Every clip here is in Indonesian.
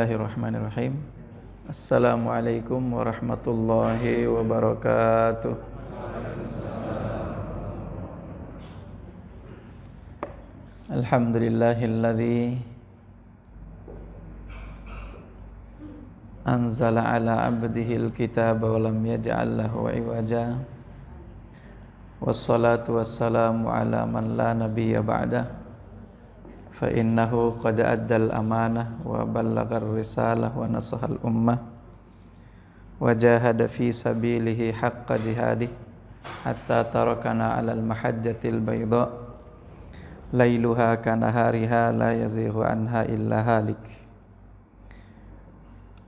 Bismillahirrahmanirrahim. Assalamualaikum warahmatullahi wabarakatuh. Alhamdulillahilladzi anzala ala abdihil kitaba wa lam yaj'al lahu iwaja. Wassalatu wassalamu ala man la nabiyya ba'dah. Fa innahu qad addal amanah wa ballagar risalah wa nasahal ummah wa jahada fi sabilihi haqqa jihadih hatta tarakana 'alal mahajjatil bayda lailuha kanahariha la yazighu anha illa halik.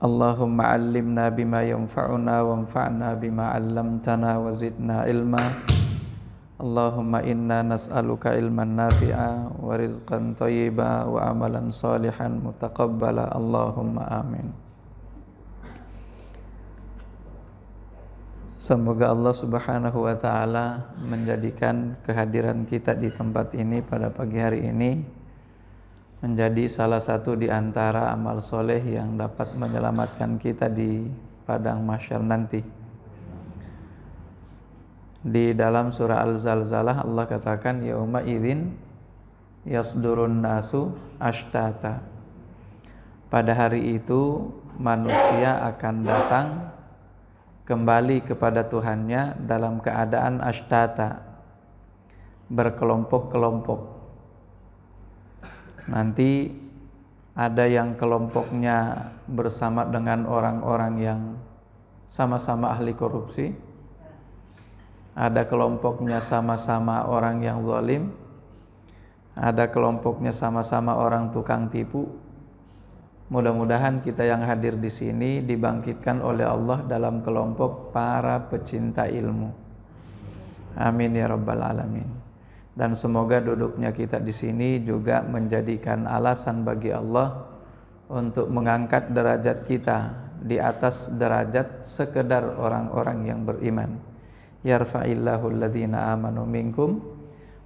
Allahumma 'allimna bima yanfa'una wanfa'na bima 'allamtana wa zidna ilma. Allahumma inna nas'aluka ilman nafi'a wa rizqan thayyiba wa amalan salihan mutaqabbala. Allahumma amin. Semoga Allah Subhanahu wa taala menjadikan kehadiran kita di tempat ini pada pagi hari ini menjadi salah satu di antara amal soleh yang dapat menyelamatkan kita di padang mahsyar nanti. Di dalam surah Al-Zalzalah Allah katakan yauma idzin yasdurun nasu ashtata. Pada hari itu manusia akan datang kembali kepada Tuhannya dalam keadaan ashtata, berkelompok-kelompok. Nanti ada yang kelompoknya bersama dengan orang-orang yang sama-sama ahli korupsi. Ada kelompoknya sama-sama orang yang zalim. Ada kelompoknya sama-sama orang tukang tipu. Mudah-mudahan kita yang hadir di sini dibangkitkan oleh Allah dalam kelompok para pecinta ilmu. Amin ya rabbal alamin. Dan semoga duduknya kita di sini juga menjadikan alasan bagi Allah untuk mengangkat derajat kita di atas derajat sekedar orang-orang yang beriman. Yarfa'illahu alladhina amanu minkum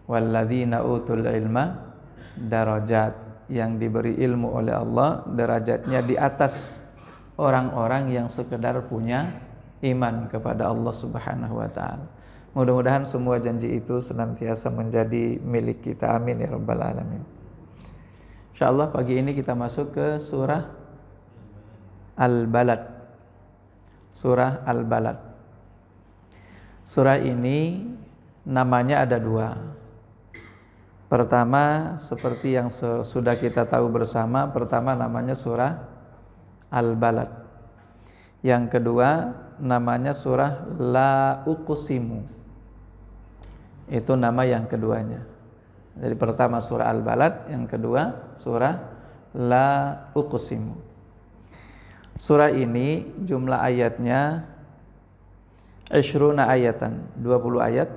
walladhina utul ilma darajat. Yang diberi ilmu oleh Allah derajatnya di atas orang-orang yang sekedar punya iman kepada Allah Subhanahu wa ta'ala. Mudah-mudahan semua janji itu senantiasa menjadi milik kita. Amin ya rabbal alamin. InsyaAllah pagi ini kita masuk ke surah Al-Balad. Surah Al-Balad. Surah ini namanya ada dua. Pertama, seperti yang sudah kita tahu bersama, pertama namanya surah Al-Balad. Yang kedua namanya surah La Uqsimu. Itu nama yang keduanya. Jadi pertama surah Al-Balad, yang kedua surah La Uqsimu. Surah ini jumlah ayatnya 20 ayatan, 20 ayat.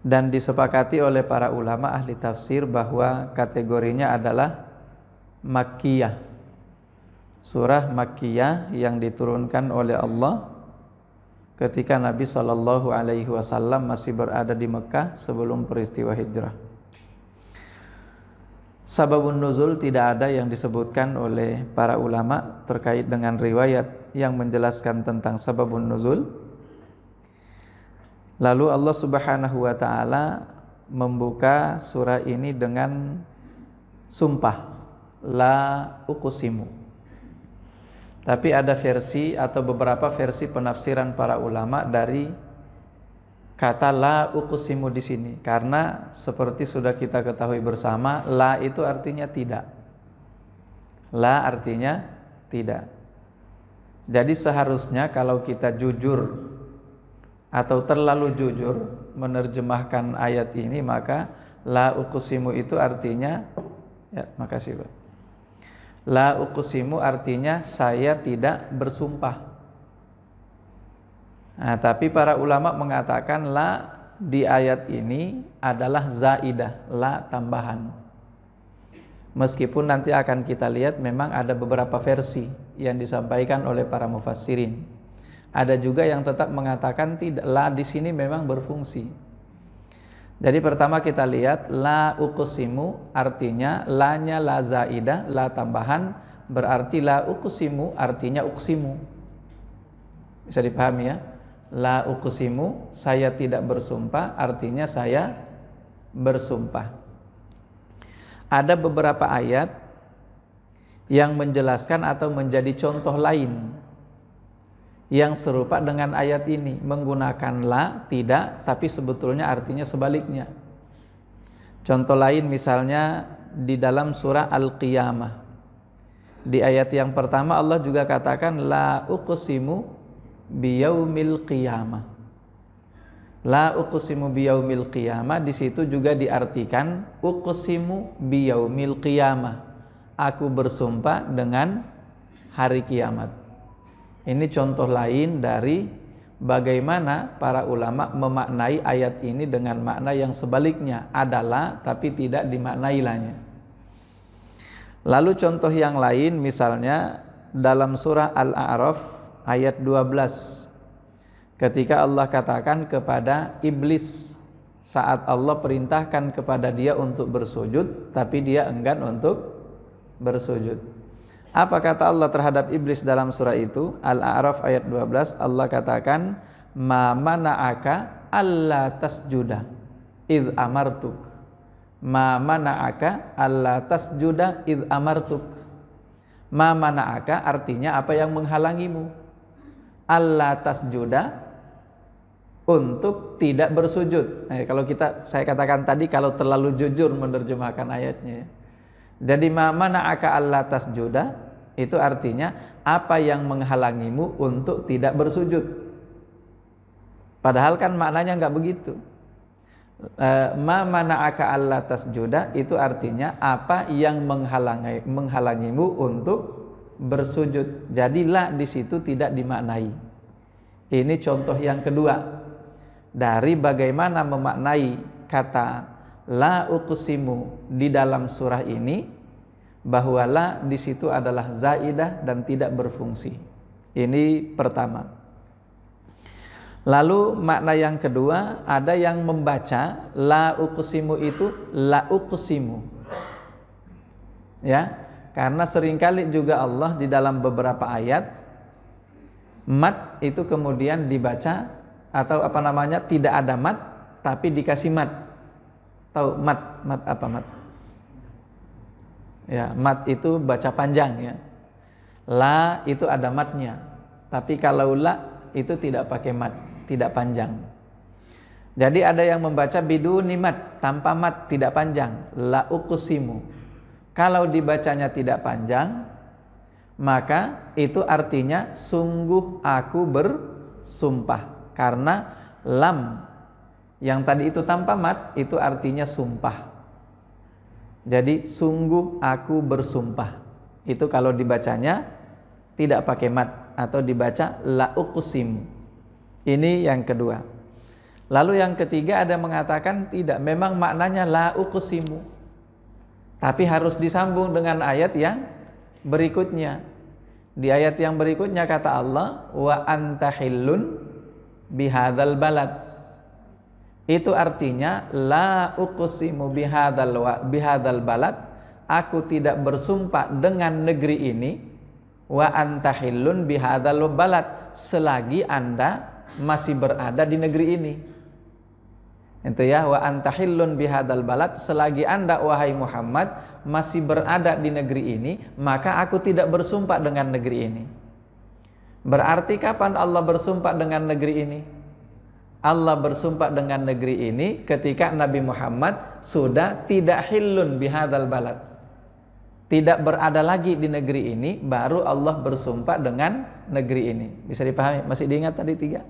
Dan disepakati oleh para ulama ahli tafsir bahwa kategorinya adalah Makkiyah. Surah Makkiyah yang diturunkan oleh Allah ketika Nabi SAW masih berada di Mekah sebelum peristiwa hijrah. Sababun nuzul tidak ada yang disebutkan oleh para ulama terkait dengan riwayat yang menjelaskan tentang sababun nuzul. Lalu Allah Subhanahu wa ta'ala membuka surah ini dengan sumpah La uqsimu. Tapi ada versi atau beberapa versi penafsiran para ulama dari kata La uqsimu di sini, karena seperti sudah kita ketahui bersama, la itu artinya tidak. La artinya tidak. Jadi seharusnya kalau kita jujur atau terlalu jujur menerjemahkan ayat ini, maka La uqsimu itu artinya, ya makasih Pak. La uqsimu artinya saya tidak bersumpah. Nah, tapi para ulama mengatakan la di ayat ini adalah zaidah, la tambahan. Meskipun nanti akan kita lihat memang ada beberapa versi yang disampaikan oleh para mufassirin. Ada juga yang tetap mengatakan tidak, la di sini memang berfungsi. Jadi pertama kita lihat la uqsimu, artinya la-nya la zaidah, la tambahan, berarti la uqsimu artinya uqsimu. Bisa dipahami ya? La uqsimu, saya tidak bersumpah, artinya saya bersumpah. Ada beberapa ayat yang menjelaskan atau menjadi contoh lain yang serupa dengan ayat ini, menggunakan la, tidak, tapi sebetulnya artinya sebaliknya. Contoh lain misalnya di dalam surah Al-Qiyamah. Di ayat yang pertama Allah juga katakan la uqsimu biyaumil qiyamah. La uqsimu biyaumil qiyamah, di situ juga diartikan uqsimu biyaumil qiyamah. Aku bersumpah dengan hari kiamat. Ini contoh lain dari bagaimana para ulama memaknai ayat ini dengan makna yang sebaliknya, adalah tapi tidak dimaknai lahnya. Lalu contoh yang lain misalnya dalam surah Al-A'raf ayat 12, ketika Allah katakan kepada iblis saat Allah perintahkan kepada dia untuk bersujud tapi dia enggan untuk bersujud. Apa kata Allah terhadap iblis dalam surah itu? Al-A'raf ayat 12, Allah katakan ma mana'aka alla tasjuda id amartuk. Ma mana'aka alla tasjuda id amartuk. Ma mana'aka artinya apa yang menghalangimu? Alla tasjuda, untuk tidak bersujud. Kalau saya katakan tadi kalau terlalu jujur menerjemahkan ayatnya ya. Jadi ma mana'aka alla tasjuda itu artinya apa yang menghalangimu untuk tidak bersujud. Padahal kan maknanya enggak begitu. Ma mana'aka alla tasjuda itu artinya apa yang menghalangimu untuk bersujud. Jadi la di situ tidak dimaknai. Ini contoh yang kedua dari bagaimana memaknai kata la uqsimu di dalam surah ini, bahwa la di situ adalah zaidah dan tidak berfungsi. Ini pertama. Lalu makna yang kedua, ada yang membaca la uqsimu itu la uqsimu. Ya, karena seringkali juga Allah di dalam beberapa ayat mat itu kemudian dibaca atau tidak ada mat tapi dikasih mat. Tahu mat apa mat? Ya, mat itu baca panjang ya. La itu ada matnya. Tapi kalau la itu tidak pakai mat, tidak panjang. Jadi ada yang membaca biduni mat, tanpa mat, tidak panjang. La uqsimu. Kalau dibacanya tidak panjang, maka itu artinya sungguh aku bersumpah. Karena lam yang tadi itu tanpa mat itu artinya sumpah. Jadi sungguh aku bersumpah. Itu kalau dibacanya tidak pakai mat atau dibaca la uqsim. Ini yang kedua. Lalu yang ketiga ada mengatakan tidak, memang maknanya la uqsimu. Tapi harus disambung dengan ayat yang berikutnya. Di ayat yang berikutnya kata Allah wa anta hillun bihadzal balad. Itu artinya la uqsimu bihadzal balad, aku tidak bersumpah dengan negeri ini, wa anta hillun bihadzal balad, selagi Anda masih berada di negeri ini. Itu ya, wa anta hillun bihadzal balad, selagi Anda wahai Muhammad masih berada di negeri ini, maka aku tidak bersumpah dengan negeri ini. Berarti kapan Allah bersumpah dengan negeri ini? Allah bersumpah dengan negeri ini ketika Nabi Muhammad sudah tidak hillun bihadzal balad, tidak berada lagi di negeri ini, baru Allah bersumpah dengan negeri ini. Bisa dipahami? Masih diingat tadi tiga?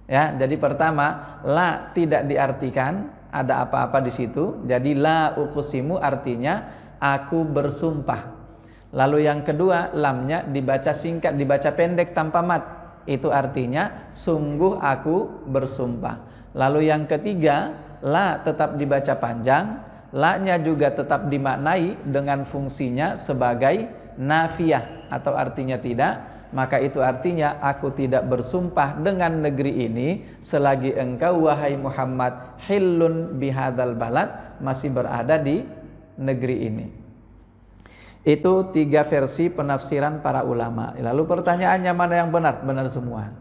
Ya, jadi pertama, la tidak diartikan ada apa-apa di situ. Jadi la uqsimu artinya aku bersumpah. Lalu yang kedua, lamnya dibaca singkat, dibaca pendek tanpa mat. Itu artinya sungguh aku bersumpah. Lalu yang ketiga, la tetap dibaca panjang, la-nya juga tetap dimaknai dengan fungsinya sebagai nafiyah atau artinya tidak, maka itu artinya aku tidak bersumpah dengan negeri ini selagi engkau wahai Muhammad hillun bihadzal balad, masih berada di negeri ini. Itu 3 versi penafsiran para ulama. Lalu pertanyaannya mana yang benar? Benar semua.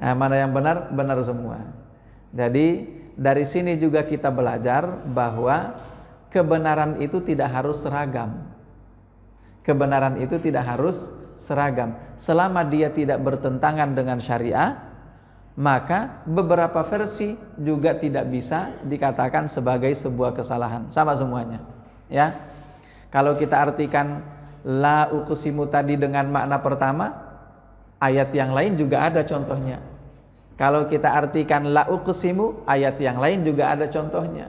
Nah, mana yang benar? Benar semua. Jadi dari sini juga kita belajar bahwa kebenaran itu tidak harus seragam. Kebenaran itu tidak harus seragam. Selama dia tidak bertentangan dengan syariah, maka beberapa versi juga tidak bisa dikatakan sebagai sebuah kesalahan. Sama semuanya. Ya. Kalau kita artikan la uqsimu tadi dengan makna pertama, ayat yang lain juga ada contohnya. Kalau kita artikan la uqsimu, ayat yang lain juga ada contohnya.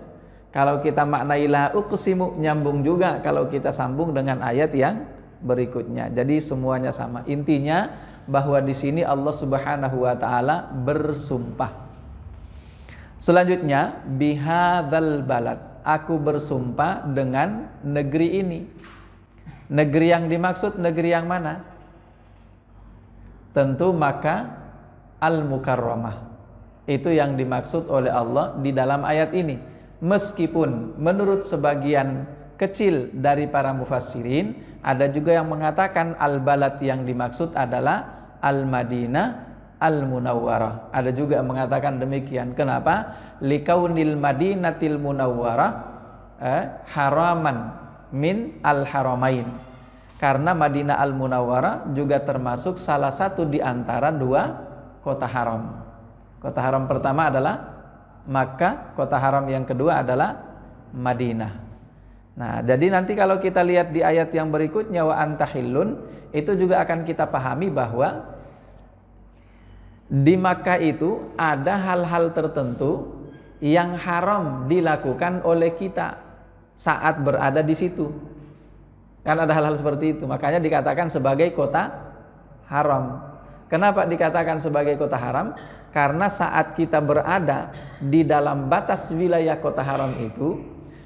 Kalau kita maknai la uqsimu, nyambung juga kalau kita sambung dengan ayat yang berikutnya. Jadi semuanya sama. Intinya bahwa di sini Allah Subhanahu wa taala bersumpah. Selanjutnya bihadzal balad, aku bersumpah dengan negeri ini. Negeri yang dimaksud negeri yang mana? Tentu Makkah Al-Mukarramah. Itu yang dimaksud oleh Allah di dalam ayat ini. Meskipun menurut sebagian kecil dari para mufassirin, ada juga yang mengatakan al-balad yang dimaksud adalah al-Madinah al-Munawwarah. Ada juga yang mengatakan demikian. Kenapa? Likaunil Madinatil Munawwarah haraman min al-haramain. Karena Madinah al-Munawwarah juga termasuk salah satu di antara 2 kota haram. Kota haram pertama adalah Makkah, kota haram yang kedua adalah Madinah. Nah, jadi nanti kalau kita lihat di ayat yang berikutnya wa antahillun, itu juga akan kita pahami bahwa di Makkah itu ada hal-hal tertentu yang haram dilakukan oleh kita saat berada di situ. Kan ada hal-hal seperti itu, makanya dikatakan sebagai kota haram. Kenapa dikatakan sebagai kota haram? Karena saat kita berada di dalam batas wilayah kota haram itu,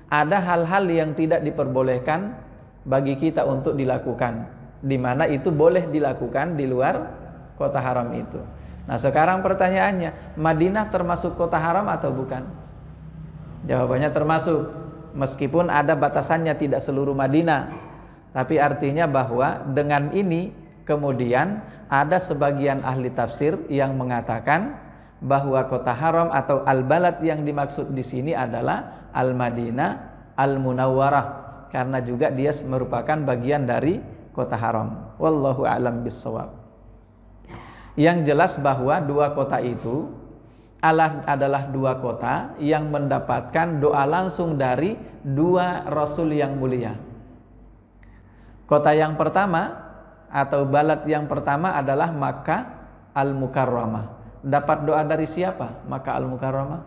ada hal-hal yang tidak diperbolehkan bagi kita untuk dilakukan, di mana itu boleh dilakukan di luar kota haram itu. Nah, sekarang pertanyaannya, Madinah termasuk kota haram atau bukan? Jawabannya termasuk, meskipun ada batasannya, tidak seluruh Madinah. Tapi artinya bahwa dengan ini kemudian ada sebagian ahli tafsir yang mengatakan bahwa kota haram atau al-balad yang dimaksud di sini adalah al-Madinah al-Munawwarah, karena juga dia merupakan bagian dari kota haram. Wallahu a'lam bissawab. Yang jelas bahwa 2 kota itu adalah 2 kota yang mendapatkan doa langsung dari 2 rasul yang mulia. Kota yang pertama atau balad yang pertama adalah Makkah Al-Mukarramah. Dapat doa dari siapa Makkah Al-Mukarramah?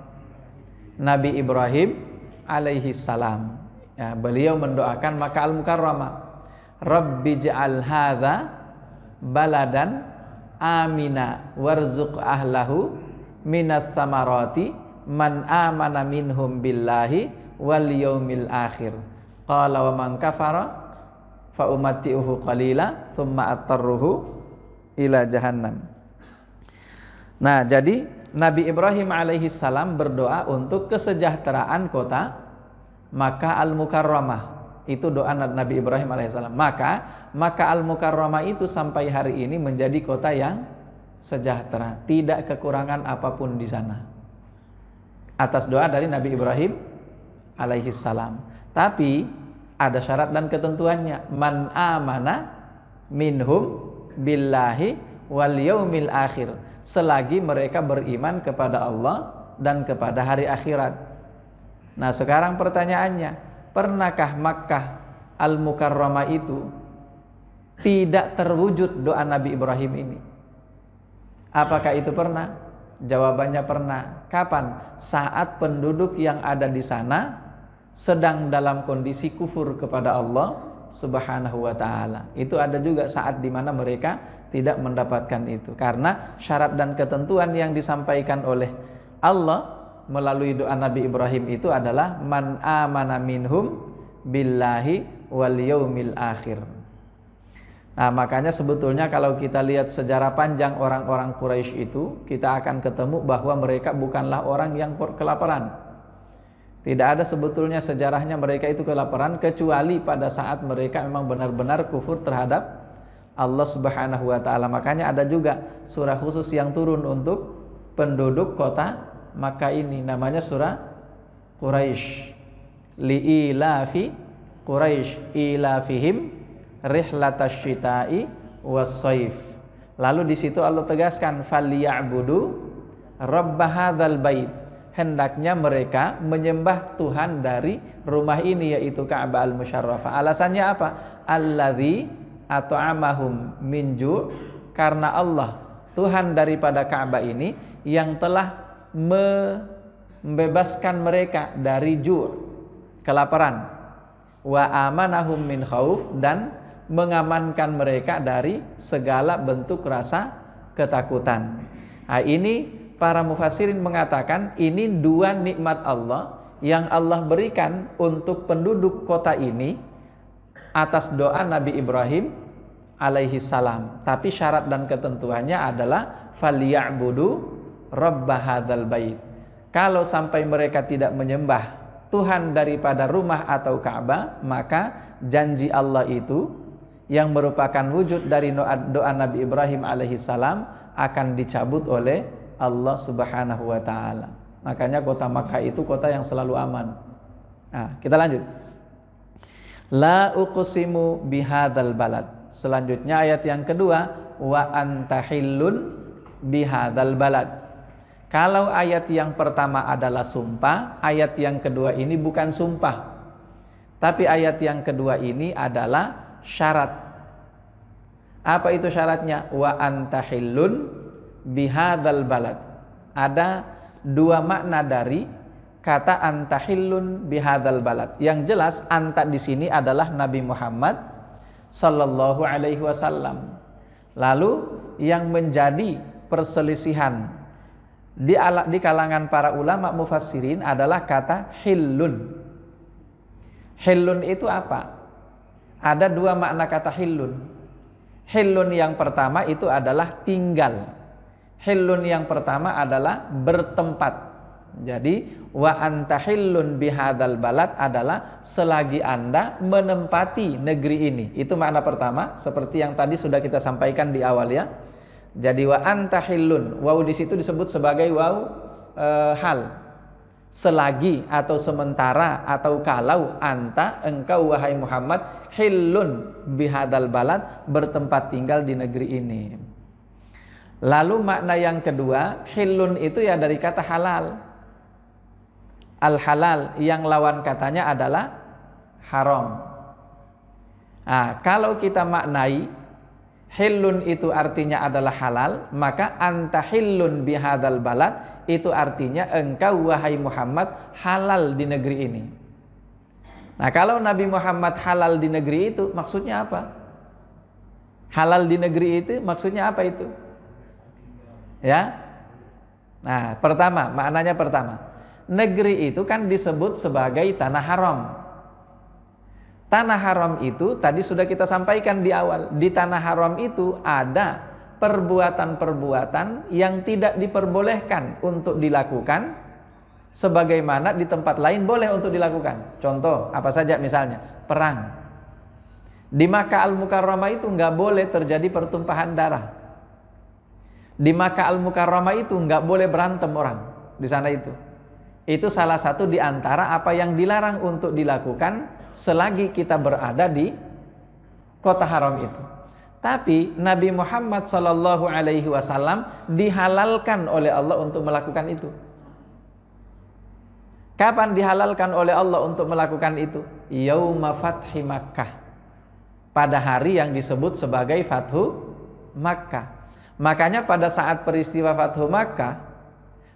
Nabi Ibrahim alaihi salam. Ya, beliau mendoakan Makkah Al-Mukarramah. Rabbi ja'al hadza baladan amina warzuq ahlahu minas samarati man amana minhum billahi wal yaumil akhir. Qala wa man kafara fa umatti'uhu qalila thumma attarruhu ila jahannam. Nah, jadi Nabi Ibrahim alaihi salam berdoa untuk kesejahteraan kota Makkah Al-Mukarramah. Itu doa Nabi Ibrahim alaihi salam. Maka Makkah Al-Mukarramah itu sampai hari ini menjadi kota yang sejahtera, tidak kekurangan apapun di sana. Atas doa dari Nabi Ibrahim alaihi salam. Tapi ada syarat dan ketentuannya. Man amana minhum billahi wal yaumil akhir. Selagi mereka beriman kepada Allah dan kepada hari akhirat. Nah, sekarang pertanyaannya, pernahkah Makkah Al-Mukarramah itu tidak terwujud doa Nabi Ibrahim ini? Apakah itu pernah? Jawabannya pernah. Kapan? Saat penduduk yang ada di sana sedang dalam kondisi kufur kepada Allah Subhanahu wa ta'ala. Itu ada juga saat di mana mereka tidak mendapatkan itu, karena syarat dan ketentuan yang disampaikan oleh Allah melalui doa Nabi Ibrahim itu adalah man amana minhum billahi wal yaumil akhir. Nah, makanya sebetulnya kalau kita lihat sejarah panjang orang-orang Quraisy itu, kita akan ketemu bahwa mereka bukanlah orang yang kelaparan. Tidak ada sebetulnya sejarahnya mereka itu kelaparan, kecuali pada saat mereka memang benar-benar kufur terhadap Allah Subhanahu wa taala. Makanya ada juga surah khusus yang turun untuk penduduk kota Makkah ini, namanya surah Quraisy. Li'ilafi Quraisy ilafihim rihlatash syita'i was-shaif. Lalu di situ Allah tegaskan falyabudu rabb hadzal bait. Hendaknya mereka menyembah Tuhan dari rumah ini, yaitu Ka'bah al-Musyarrafah. Alasannya apa? Alladzi at'amahum min ju', karena Allah Tuhan daripada Ka'bah ini yang telah membebaskan mereka dari ju', kelaparan, wa amanahum min khauf, dan mengamankan mereka dari segala bentuk rasa ketakutan. Nah, ini para mufassirin mengatakan ini dua nikmat Allah yang Allah berikan untuk penduduk kota ini atas doa Nabi Ibrahim alaihi salam. Tapi syarat dan ketentuannya adalah falyabudu rabb hadzal bait. Kalau sampai mereka tidak menyembah Tuhan daripada rumah atau Ka'bah, maka janji Allah itu yang merupakan wujud dari doa Nabi Ibrahim alaihi salam akan dicabut oleh Allah Subhanahu wa taala. Makanya kota Makkah itu kota yang selalu aman. Nah, kita lanjut. La uqsimu bihadzal balad. Selanjutnya ayat yang kedua, wa anta hillun bihadzal balad. Kalau ayat yang pertama adalah sumpah, ayat yang kedua ini bukan sumpah. Tapi ayat yang kedua ini adalah syarat. Apa itu syaratnya? Wa anta hillun bihadzal balad. Ada dua makna dari kata anta hillun bihadzal balad. Yang jelas anta di sini adalah Nabi Muhammad sallallahu alaihi wasallam. Lalu yang menjadi perselisihan di kalangan para ulama mufassirin adalah kata hillun. Hillun itu apa? Ada dua makna kata hillun. Hillun yang pertama itu adalah tinggal. Hillun yang pertama adalah bertempat. Jadi wa anta hillun bihadzal balad adalah selagi Anda menempati negeri ini. Itu makna pertama, seperti yang tadi sudah kita sampaikan di awal ya. Jadi wa anta hillun, waw di situ disebut sebagai waw hal. Selagi atau sementara atau kalau anta, engkau wahai Muhammad, hillun bihadzal balad, bertempat tinggal di negeri ini. Lalu makna yang kedua, hillun itu ya dari kata halal. Al-halal yang lawan katanya adalah haram. Nah, kalau kita maknai hillun itu artinya adalah halal, maka anta hillun bihadzal balad itu artinya engkau wahai Muhammad halal di negeri ini. Nah, kalau Nabi Muhammad halal di negeri itu maksudnya apa? Halal di negeri itu maksudnya apa itu? Ya. Nah, pertama, maknanya pertama. Negeri itu kan disebut sebagai tanah haram. Tanah haram itu tadi sudah kita sampaikan di awal. Di tanah haram itu ada perbuatan-perbuatan yang tidak diperbolehkan untuk dilakukan, sebagaimana di tempat lain boleh untuk dilakukan. Contoh, apa saja misalnya? Perang. Di Makkah Al-Mukarramah itu nggak boleh terjadi pertumpahan darah. Di Makkah Al-Mukarramah itu nggak boleh berantem orang di sana itu. Itu salah satu di antara apa yang dilarang untuk dilakukan selagi kita berada di kota haram itu. Tapi Nabi Muhammad sallallahu alaihi wasallam dihalalkan oleh Allah untuk melakukan itu. Kapan dihalalkan oleh Allah untuk melakukan itu? Yauma fathi Makkah. Pada hari yang disebut sebagai Fathu Makkah. Makanya pada saat peristiwa Fathu Makkah,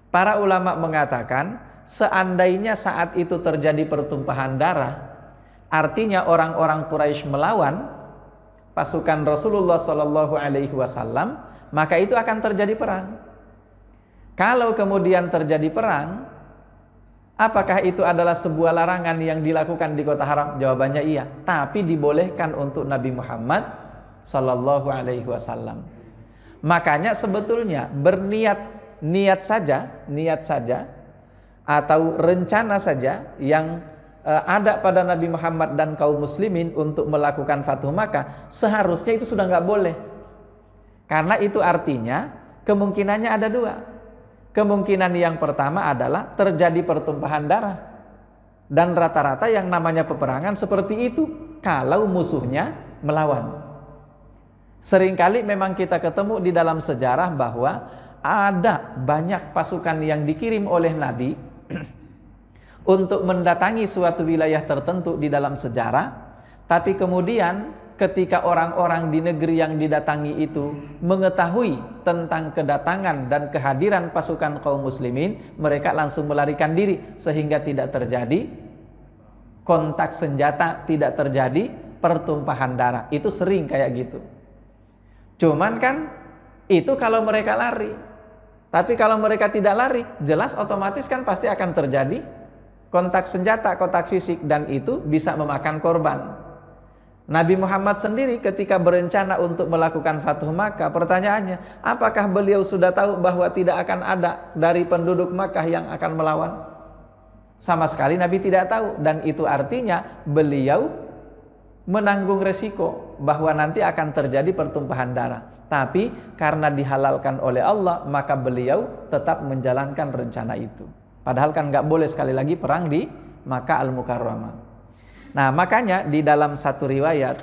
para ulama mengatakan seandainya saat itu terjadi pertumpahan darah, artinya orang-orang Quraisy melawan pasukan Rasulullah Shallallahu Alaihi Wasallam, maka itu akan terjadi perang. Kalau kemudian terjadi perang, apakah itu adalah sebuah larangan yang dilakukan di kota haram? Jawabannya iya. Tapi dibolehkan untuk Nabi Muhammad Sallallahu Alaihi Wasallam. Makanya sebetulnya niat saja atau rencana saja yang ada pada Nabi Muhammad dan kaum muslimin untuk melakukan Fathu Makkah, seharusnya itu sudah nggak boleh. Karena itu artinya kemungkinannya ada dua. Kemungkinan yang pertama adalah terjadi pertumpahan darah. Dan rata-rata yang namanya peperangan seperti itu kalau musuhnya melawan. Seringkali memang kita ketemu di dalam sejarah bahwa ada banyak pasukan yang dikirim oleh Nabi untuk mendatangi suatu wilayah tertentu di dalam sejarah, tapi kemudian ketika orang-orang di negeri yang didatangi itu mengetahui tentang kedatangan dan kehadiran pasukan kaum muslimin, mereka langsung melarikan diri sehingga tidak terjadi kontak senjata, tidak terjadi pertumpahan darah. Itu sering kayak gitu. Cuman kan itu kalau mereka lari. Tapi kalau mereka tidak lari, jelas otomatis kan pasti akan terjadi kontak senjata, kontak fisik, dan itu bisa memakan korban. Nabi Muhammad sendiri ketika berencana untuk melakukan Fathu Makkah, pertanyaannya, apakah beliau sudah tahu bahwa tidak akan ada dari penduduk Makkah yang akan melawan? Sama sekali Nabi tidak tahu, dan itu artinya beliau menanggung resiko bahwa nanti akan terjadi pertumpahan darah. Tapi karena dihalalkan oleh Allah, maka beliau tetap menjalankan rencana itu. Padahal kan nggak boleh sekali lagi perang di Makkah Al-Mukarramah. Nah, makanya di dalam satu riwayat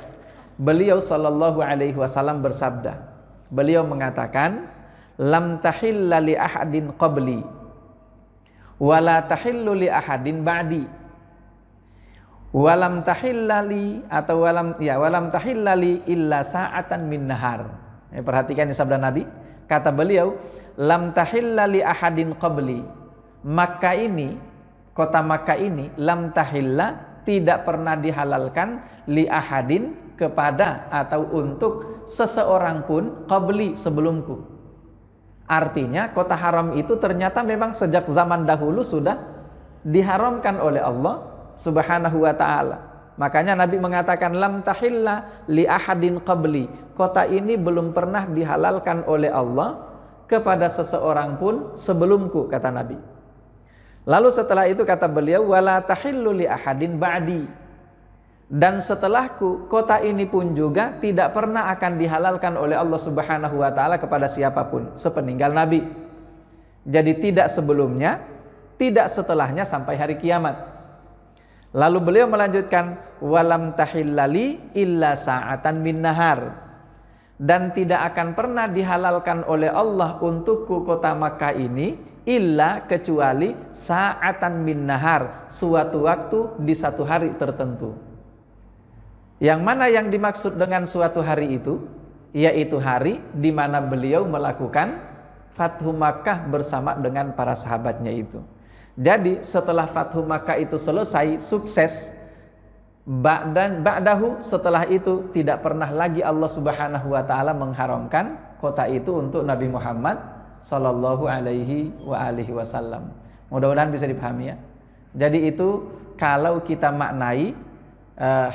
beliau Shallallahu Alaihi Wasallam bersabda, beliau mengatakan, lam tahilla li ahadin qabli, wala tahillu li ahadin ba'di, walam tahillali atau walam tahillali illa sa'atan min nahar. Perhatikan ini sabda Nabi. Kata beliau, lam tahillali ahadin qabli. Makkah ini, kota Makkah ini, lam tahilla, tidak pernah dihalalkan li ahadin, kepada atau untuk seseorang pun, qabli, sebelumku. Artinya kota haram itu ternyata memang sejak zaman dahulu sudah diharamkan oleh Allah Subhanahu wa ta'ala. Makanya Nabi mengatakan lam tahilla li ahadin qabli. Kota ini belum pernah dihalalkan oleh Allah kepada seseorang pun sebelumku, kata Nabi. Lalu setelah itu kata beliau, wala tahillu li ahadin ba'di. Dan setelahku, kota ini pun juga tidak pernah akan dihalalkan oleh Allah Subhanahu wa ta'ala kepada siapapun sepeninggal Nabi. Jadi tidak sebelumnya, tidak setelahnya sampai hari kiamat. Lalu beliau melanjutkan, walam tahillali illa sa'atan min nahar. Dan tidak akan pernah dihalalkan oleh Allah untukku kota Makkah ini illa, kecuali sa'atan min nahar, suatu waktu di satu hari tertentu. Yang mana yang dimaksud dengan suatu hari itu? Yaitu hari di mana beliau melakukan Fathu Makkah bersama dengan para sahabatnya itu. Jadi setelah Fathu Makkah itu selesai, sukses, ba'dahu, setelah itu tidak pernah lagi Allah Subhanahu wa ta'ala mengharamkan kota itu untuk Nabi Muhammad Sallallahu Alaihi Wasallam. Mudah-mudahan bisa dipahami ya. Jadi itu kalau kita maknai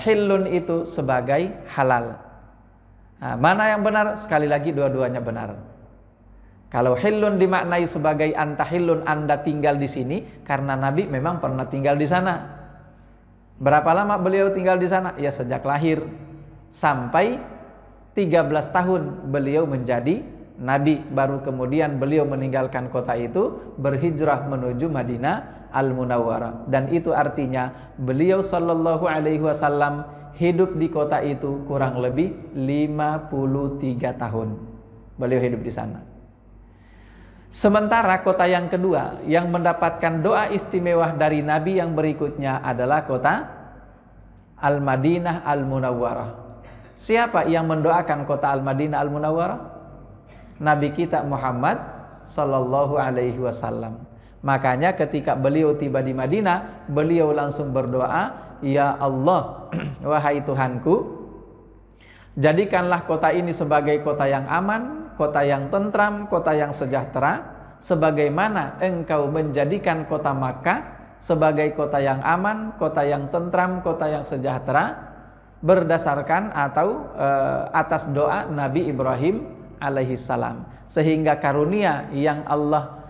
hillun itu sebagai halal. Nah, mana yang benar? Sekali lagi dua-duanya benar. Kalau hillun dimaknai sebagai antahillun, Anda tinggal di sini, karena Nabi memang pernah tinggal di sana. Berapa lama beliau tinggal di sana? Ya sejak lahir sampai 13 tahun beliau menjadi Nabi, baru kemudian beliau meninggalkan kota itu, berhijrah menuju Madinah Al-Munawwarah. Dan itu artinya beliau Sallallahu Alaihi Wasallam hidup di kota itu kurang lebih 53 tahun. Beliau hidup di sana. Sementara kota yang kedua yang mendapatkan doa istimewa dari Nabi yang berikutnya adalah kota Al-Madinah Al-Munawwarah. Siapa yang mendoakan kota Al-Madinah Al-Munawwarah? Nabi kita Muhammad Sallallahu Alaihi Wasallam. Makanya ketika beliau tiba di Madinah, beliau langsung berdoa, ya Allah, wahai Tuhanku, jadikanlah kota ini sebagai kota yang aman, kota yang tentram, kota yang sejahtera, sebagaimana Engkau menjadikan kota Makkah sebagai kota yang aman, kota yang tentram, kota yang sejahtera, berdasarkan atau atas doa Nabi Ibrahim alaihi salam. Sehingga karunia yang Allah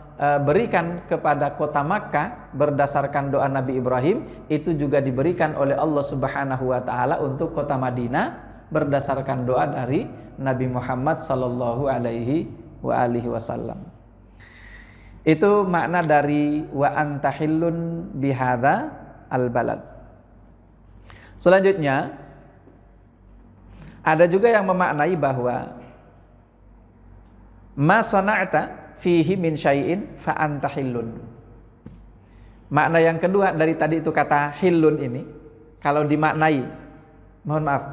berikan kepada kota Makkah berdasarkan doa Nabi Ibrahim itu juga diberikan oleh Allah Subhanahu wa taala untuk kota Madinah berdasarkan doa dari Nabi Muhammad sallallahu alaihi wasallam. Itu makna dari wa anta hillun bihadza al-balad. Selanjutnya ada juga yang memaknai bahwa ma sana'ta fihi min syai'in fa anta hillun. Makna yang kedua dari tadi itu kata hillun ini, kalau dimaknai, mohon maaf,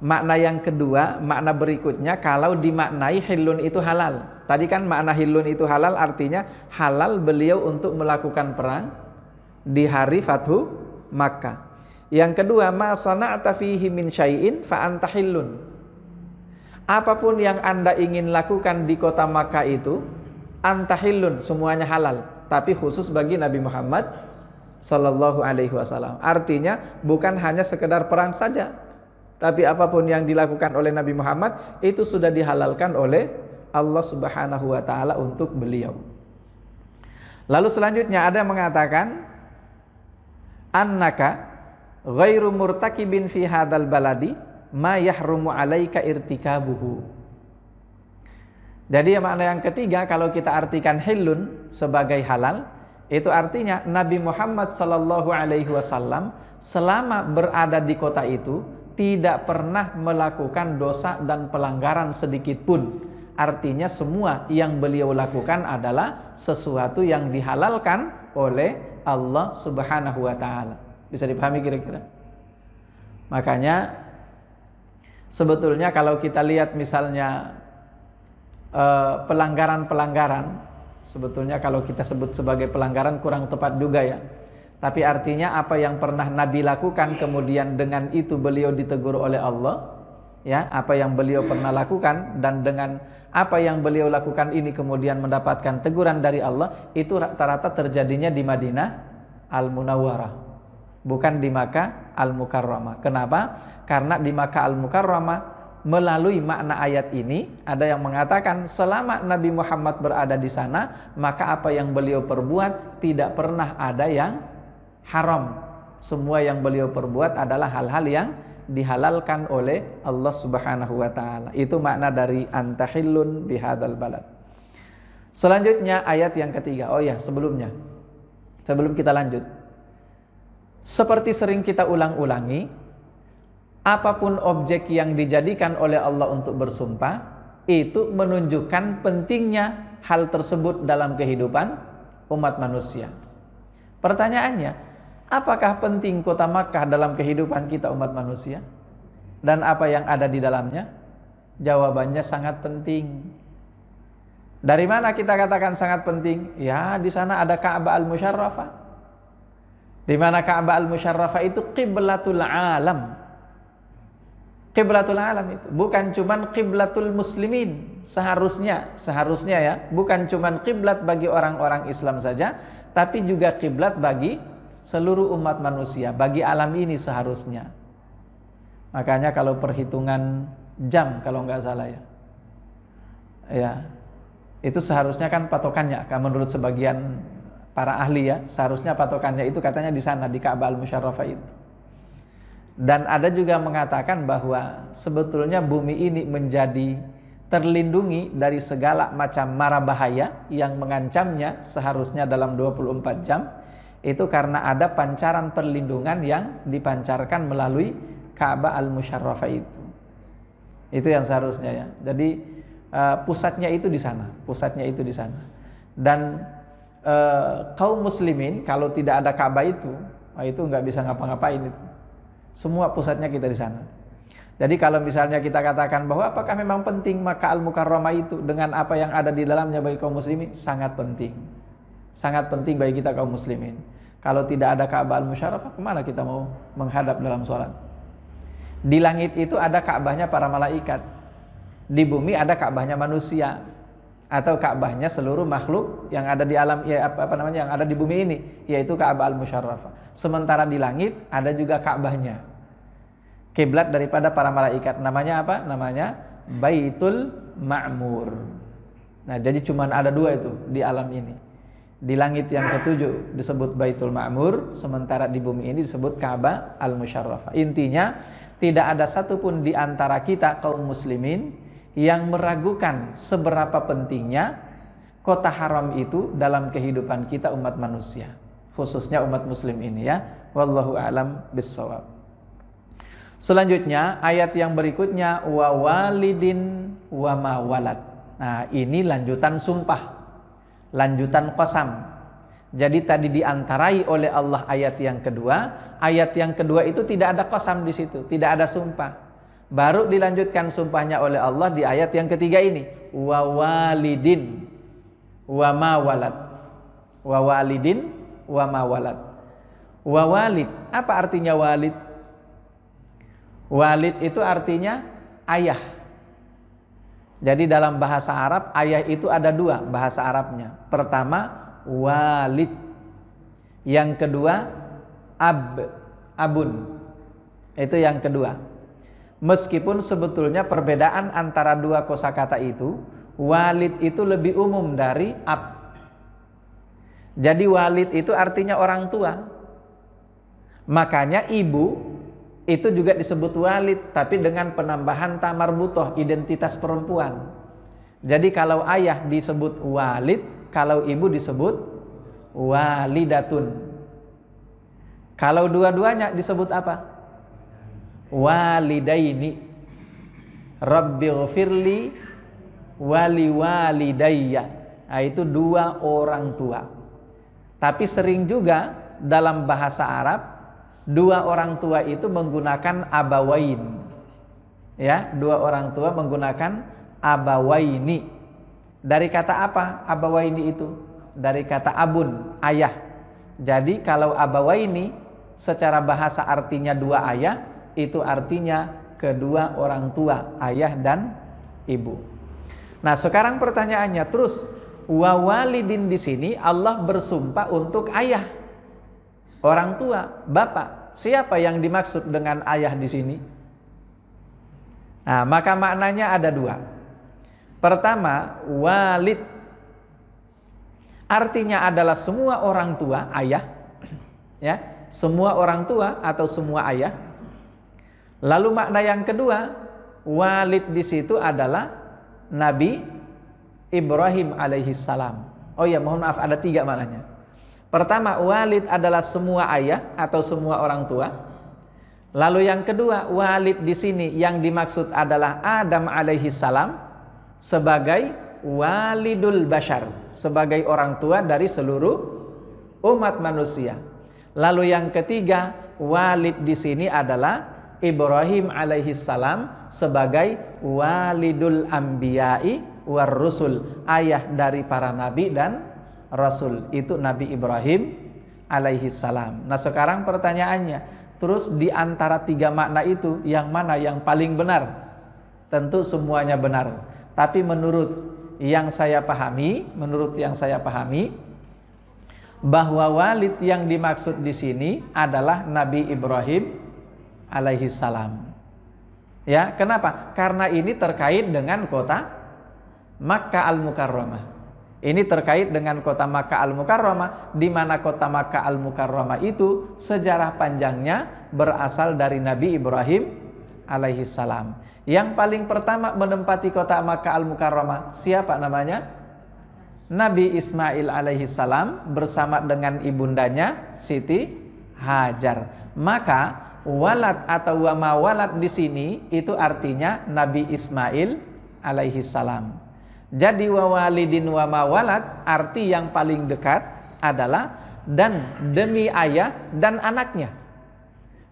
makna yang kedua, makna berikutnya kalau dimaknai hillun itu halal. Tadi kan makna hillun itu halal artinya halal beliau untuk melakukan perang di hari Fathu Makkah. Yang kedua, ma sana'ta fihi min syai'in fa anta hillun. Apapun yang Anda ingin lakukan di kota Makkah itu antahillun, semuanya halal, tapi khusus bagi Nabi Muhammad sallallahu alaihi wasallam. Artinya bukan hanya sekedar perang saja, tapi apapun yang dilakukan oleh Nabi Muhammad itu sudah dihalalkan oleh Allah Subhanahu wa taala untuk beliau. Lalu selanjutnya ada yang mengatakan annaka ghairu murtakibin fi hadzal baladi ma yahrumu alaika irtikabuhu. Jadi makna yang ketiga kalau kita artikan hillun sebagai halal, itu artinya Nabi Muhammad sallallahu alaihi wasallam selama berada di kota itu tidak pernah melakukan dosa dan pelanggaran sedikit pun. Artinya semua yang beliau lakukan adalah sesuatu yang dihalalkan oleh Allah Subhanahu wa taala. Bisa dipahami kira-kira? Makanya sebetulnya kalau kita lihat misalnya pelanggaran-pelanggaran, sebetulnya kalau kita sebut sebagai pelanggaran kurang tepat juga ya. Tapi artinya apa yang pernah Nabi lakukan kemudian dengan itu beliau ditegur oleh Allah, ya, apa yang beliau pernah lakukan dan dengan apa yang beliau lakukan ini kemudian mendapatkan teguran dari Allah, itu rata-rata terjadinya di Madinah Al-Munawwarah, bukan di Makkah Al-Mukarramah. Kenapa? Karena di Makkah Al-Mukarramah melalui makna ayat ini ada yang mengatakan selama Nabi Muhammad berada di sana maka apa yang beliau perbuat tidak pernah ada yang haram. Semua yang beliau perbuat adalah hal-hal yang dihalalkan oleh Allah Subhanahu wa taala. Itu makna dari antahillun bihadzal balad. Selanjutnya ayat yang ketiga. Oh ya, sebelum kita lanjut, seperti sering kita ulang-ulangi, apapun objek yang dijadikan oleh Allah untuk bersumpah itu menunjukkan pentingnya hal tersebut dalam kehidupan umat manusia. Pertanyaannya, apakah penting kota Makkah dalam kehidupan kita umat manusia? Dan apa yang ada di dalamnya? Jawabannya sangat penting. Dari mana kita katakan sangat penting? Ya, di sana ada Ka'bah Al-Musyarrafah. Di mana Ka'bah Al-Musyarrafah itu qiblatul alam. Qiblatul alam itu bukan cuman qiblatul muslimin, seharusnya ya, bukan cuman qiblat bagi orang-orang Islam saja, tapi juga qiblat bagi seluruh umat manusia, bagi alam ini seharusnya. Makanya kalau perhitungan jam kalau nggak salah ya, itu seharusnya kan patokannya, kan menurut sebagian para ahli ya, seharusnya patokannya itu katanya di sana di Ka'bah Al-Musyarrafah itu. Dan ada juga mengatakan bahwa sebetulnya bumi ini menjadi terlindungi dari segala macam mara bahaya yang mengancamnya seharusnya dalam 24 jam. Itu karena ada pancaran perlindungan yang dipancarkan melalui Ka'bah Al-Musyarrafah itu. Itu yang seharusnya ya. Jadi pusatnya itu di sana, Dan kaum muslimin kalau tidak ada Ka'bah itu nggak bisa ngapa-ngapain itu. Semua pusatnya kita di sana. Jadi kalau misalnya kita katakan bahwa apakah memang penting Makkah Al-Mukarramah itu dengan apa yang ada di dalamnya bagi kaum muslimin? Sangat penting. Sangat penting bagi kita kaum muslimin. Kalau tidak ada Ka'bah Al-Musyarrafah, kemana kita mau menghadap dalam sholat? Di langit itu ada Ka'bahnya para malaikat. Di bumi ada Ka'bahnya manusia. Atau Ka'bahnya seluruh makhluk yang ada di alam, yang ada di bumi ini, yaitu Ka'bah Al-Musyarrafah. Sementara di langit ada juga Ka'bahnya. Kiblat daripada para malaikat. Namanya apa? Namanya Baitul Ma'mur. Nah, jadi cuma ada 2 itu di alam ini. Di langit yang ke-7 disebut Baitul Ma'mur, sementara di bumi ini disebut Ka'bah Al-Musyarrafah. Intinya, tidak ada satupun di antara kita kaum muslimin yang meragukan seberapa pentingnya kota haram itu dalam kehidupan kita umat manusia, khususnya umat muslim ini ya. Wallahu a'lam bissawab. Selanjutnya ayat yang berikutnya, wa walidin wa ma walad. Nah, ini lanjutan sumpah, lanjutan qasam. Jadi tadi diantarai oleh Allah ayat yang kedua. Ayat yang kedua itu tidak ada qasam di situ, tidak ada sumpah. Baru dilanjutkan sumpahnya oleh Allah di ayat yang ketiga ini, wa walidin wa ma walad. Wa walidin wa ma walad. Wa walid, apa artinya walid? Walid itu artinya ayah. Jadi dalam bahasa Arab ayah itu ada 2 bahasa Arabnya. Pertama walid, yang kedua abun. Itu yang kedua. Meskipun sebetulnya perbedaan antara 2 kosakata itu, walid itu lebih umum dari ab. Jadi walid itu artinya orang tua. Makanya ibu itu juga disebut walid, tapi dengan penambahan ta marbutoh, identitas perempuan. Jadi kalau ayah disebut walid, kalau ibu disebut walidatun. Kalau dua-duanya disebut apa? Walidaini. Rabbighfirli wali walidayya. Nah, itu 2 orang tua. Tapi sering juga dalam bahasa Arab 2 orang tua itu menggunakan abawain. Ya, 2 orang tua menggunakan abawaini. Dari kata apa abawaini itu? Dari kata abun, ayah. Jadi kalau abawaini secara bahasa artinya 2 ayah, itu artinya kedua orang tua, ayah dan ibu. Nah, sekarang pertanyaannya, terus wa walidin di sini Allah bersumpah untuk ayah, orang tua, bapak. Siapa yang dimaksud dengan ayah di sini? Nah, maka maknanya ada 2. Pertama, walid artinya adalah semua orang tua, ayah. Ya, semua orang tua atau semua ayah. Lalu makna yang kedua, walid di situ adalah Nabi Ibrahim alaihissalam. Oh ya, mohon maaf, ada 3 maknanya. Pertama, walid adalah semua ayah atau semua orang tua. Lalu yang kedua, walid di sini yang dimaksud adalah Adam alaihissalam sebagai walidul bashar, sebagai orang tua dari seluruh umat manusia. Lalu yang ketiga, walid di sini adalah Ibrahim alaihissalam sebagai walidul anbiya'i war rusul, ayah dari para nabi dan rasul. Itu Nabi Ibrahim alaihissalam. Nah, sekarang pertanyaannya, terus di antara 3 makna itu yang mana yang paling benar? Tentu semuanya benar. Tapi menurut yang saya pahami, bahwa walid yang dimaksud di sini adalah Nabi Ibrahim alaihissalam. Ya, kenapa? Karena ini terkait dengan kota Makkah Al-Mukarramah. Ini terkait dengan kota Makkah Al-Mukarramah, di mana kota Makkah Al-Mukarramah itu sejarah panjangnya berasal dari Nabi Ibrahim alaihissalam. Yang paling pertama menempati kota Makkah Al-Mukarramah siapa namanya? Nabi Ismail alaihissalam bersama dengan ibundanya Siti Hajar. Maka walad atau wama walad di sini itu artinya Nabi Ismail alaihissalam. Jadi wa walidin wa ma walad, arti yang paling dekat adalah dan demi ayah dan anaknya.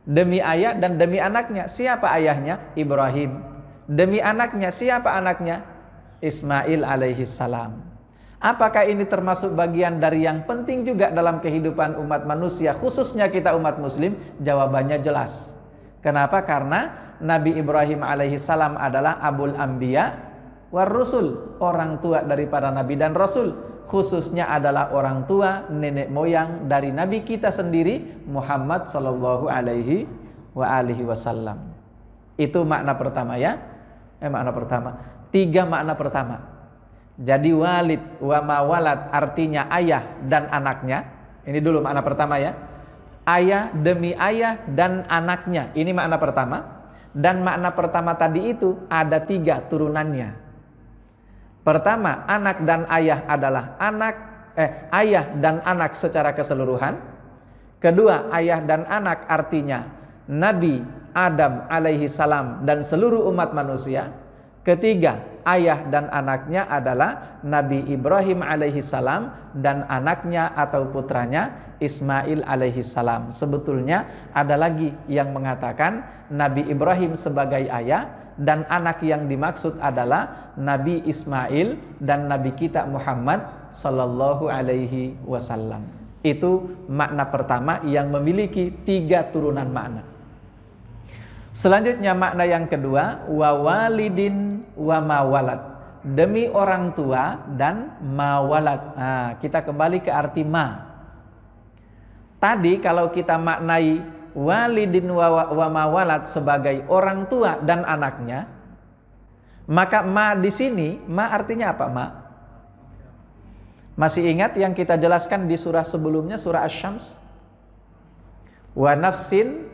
Demi ayah dan demi anaknya. Siapa ayahnya? Ibrahim. Demi anaknya, siapa anaknya? Ismail alaihissalam. Apakah ini termasuk bagian dari yang penting juga dalam kehidupan umat manusia, khususnya kita umat muslim? Jawabannya jelas. Kenapa? Karena Nabi Ibrahim alaihissalam adalah abul anbiya war rusul, orang tua daripada nabi dan rasul, khususnya adalah orang tua nenek moyang dari nabi kita sendiri Muhammad sallallahu alaihi wa alihi wasallam. Itu makna pertama ya. Makna pertama. 3 makna pertama. Jadi walid wa ma walad artinya ayah dan anaknya. Ini dulu makna pertama ya. Ayah demi ayah dan anaknya. Ini makna pertama. Dan makna pertama tadi itu ada 3 turunannya. Pertama, anak dan ayah adalah ayah dan anak secara keseluruhan. Kedua, ayah dan anak artinya Nabi Adam alaihi salam dan seluruh umat manusia. Ketiga, ayah dan anaknya adalah Nabi Ibrahim alaihi salam dan anaknya atau putranya Ismail alaihi salam. Sebetulnya ada lagi yang mengatakan Nabi Ibrahim sebagai ayah dan anak yang dimaksud adalah Nabi Ismail dan Nabi kita Muhammad sallallahu alaihi wasallam. Itu makna pertama yang memiliki 3 turunan makna. Selanjutnya makna yang kedua, wa walidin wa mawalad, demi orang tua dan mawalad. Nah, kita kembali ke arti ma. Tadi kalau kita maknai walidin wa mawalad sebagai orang tua dan anaknya, maka ma di sini, ma artinya apa ma? Masih ingat yang kita jelaskan di surah sebelumnya, surah Asy-Syams? Wa nafsin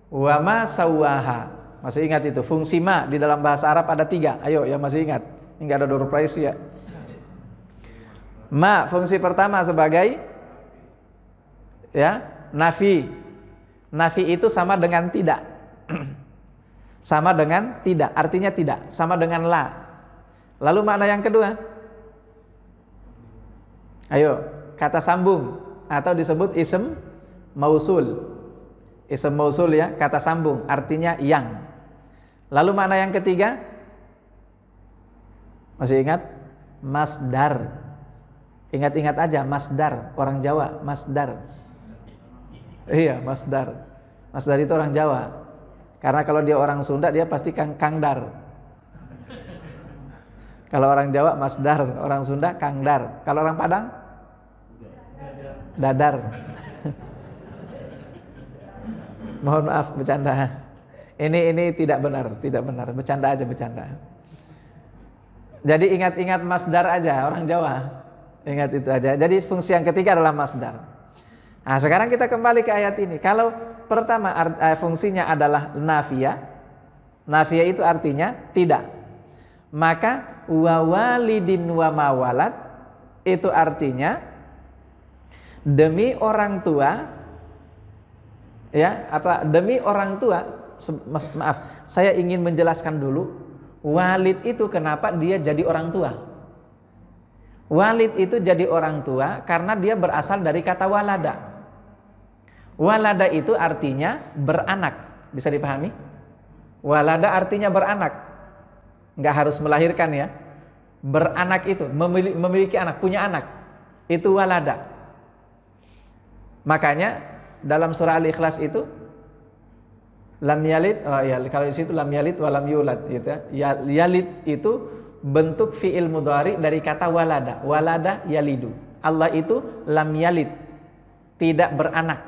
wa ma sawwaha. Masih ingat itu? Fungsi ma di dalam bahasa Arab ada 3. Ayo yang masih ingat. Ini enggak ada door prize ya. Ma fungsi pertama sebagai ya, nafi. Nafi itu sama dengan tidak. Sama dengan tidak, artinya tidak, sama dengan la. Lalu makna yang kedua? Ayo, kata sambung atau disebut ism mausul. Ism mausul ya, kata sambung, artinya yang. Lalu makna yang ketiga? Masih ingat? Masdar. Ingat-ingat aja, masdar, orang Jawa, masdar. Iya, masdar. Masdar itu orang Jawa. Karena kalau dia orang Sunda, dia pasti kangdar. Kalau orang Jawa masdar, orang Sunda kangdar. Kalau orang Padang? Dadar. Mohon maaf bercanda. Ini tidak benar, bercanda aja bercanda. Jadi ingat-ingat masdar aja orang Jawa. Ingat itu aja. Jadi fungsi yang ketiga adalah masdar. Nah, sekarang kita kembali ke ayat ini. Kalau pertama fungsinya adalah nafiyah. Nafiyah itu artinya tidak. Maka wa walidin wa mawalad itu artinya demi orang tua, ya, demi orang tua. Maaf, saya ingin menjelaskan dulu walid itu kenapa dia jadi orang tua. Walid itu jadi orang tua karena dia berasal dari kata walada. Walada itu artinya beranak. Bisa dipahami? Walada artinya beranak. Nggak harus melahirkan ya. Beranak itu memiliki anak, punya anak. Itu walada. Makanya dalam surah Al-Ikhlas itu lam yalid, kalau di situ lam yalid wa lam yulad gitu ya. Yalid itu bentuk fi'il mudhari dari kata walada. Walada yalidu. Allah itu lam yalid, tidak beranak.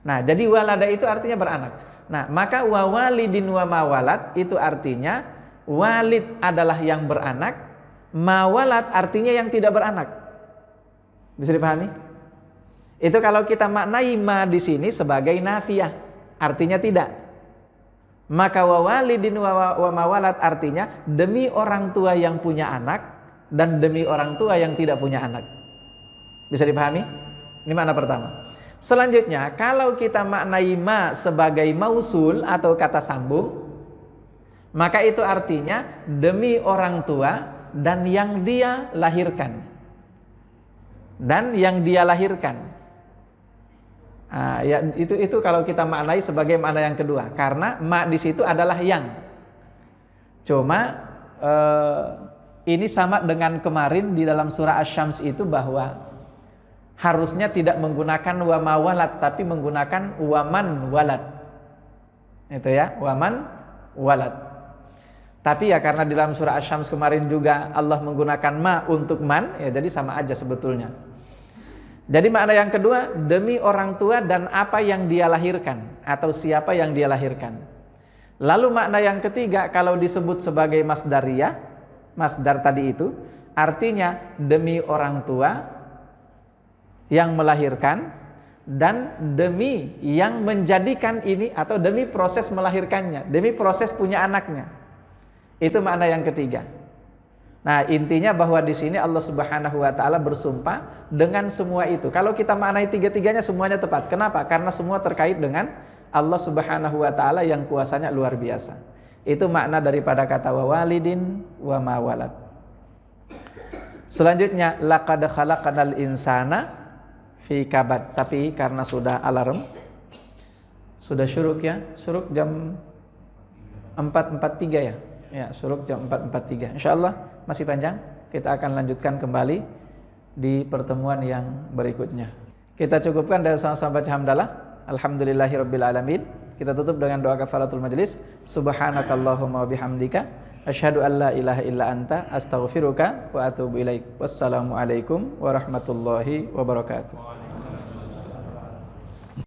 Nah, jadi walada itu artinya beranak. Nah, maka wa walidin wa mawalad itu artinya walid adalah yang beranak, mawalad artinya yang tidak beranak. Bisa dipahami? Itu kalau kita maknai ma di sini sebagai nafiyah, artinya tidak. Maka wa walidin wa mawalad artinya demi orang tua yang punya anak dan demi orang tua yang tidak punya anak. Bisa dipahami? Ini makna pertama. Selanjutnya, kalau kita maknai ma sebagai mausul atau kata sambung, maka itu artinya demi orang tua dan yang dia lahirkan. Dan yang dia lahirkan. Ya, itu kalau kita maknai sebagai makna yang kedua, karena ma di situ adalah yang. Cuma ini sama dengan kemarin di dalam surah Asy-Syams itu bahwa harusnya tidak menggunakan wa mawalad tapi menggunakan waman walad. Itu ya, waman walad. Tapi ya karena di dalam surah Asy-Syams kemarin juga Allah menggunakan ma untuk man, ya jadi sama aja sebetulnya. Jadi makna yang kedua, demi orang tua dan apa yang dia lahirkan atau siapa yang dia lahirkan. Lalu makna yang ketiga, kalau disebut sebagai masdariyah, masdar tadi itu artinya demi orang tua yang melahirkan dan demi yang menjadikan ini, atau demi proses melahirkannya, demi proses punya anaknya. Itu makna yang ketiga. Nah, intinya bahwa di sini Allah Subhanahu wa taala bersumpah dengan semua itu. Kalau kita maknai tiga-tiganya semuanya tepat. Kenapa? Karena semua terkait dengan Allah Subhanahu wa taala yang kuasanya luar biasa. Itu makna daripada kata wa walidin wa ma walad. Selanjutnya laqad khalaqnal insana fi kabad. Tapi karena sudah alarm, sudah syuruk ya. Syuruk jam 4.43 ya. Ya, syuruk jam 4.43. Insyaallah masih panjang. Kita akan lanjutkan kembali di pertemuan yang berikutnya. Kita cukupkan dari sama-sama baca hamdalah. Alhamdulillahirabbil alamin. Kita tutup dengan doa kafaratul majelis. Subhanakallahumma wa bihamdika asyhadu an la ilaha illa anta astaghfiruka wa atubu ilaik. Wassalamualaikum warahmatullahi wabarakatuh.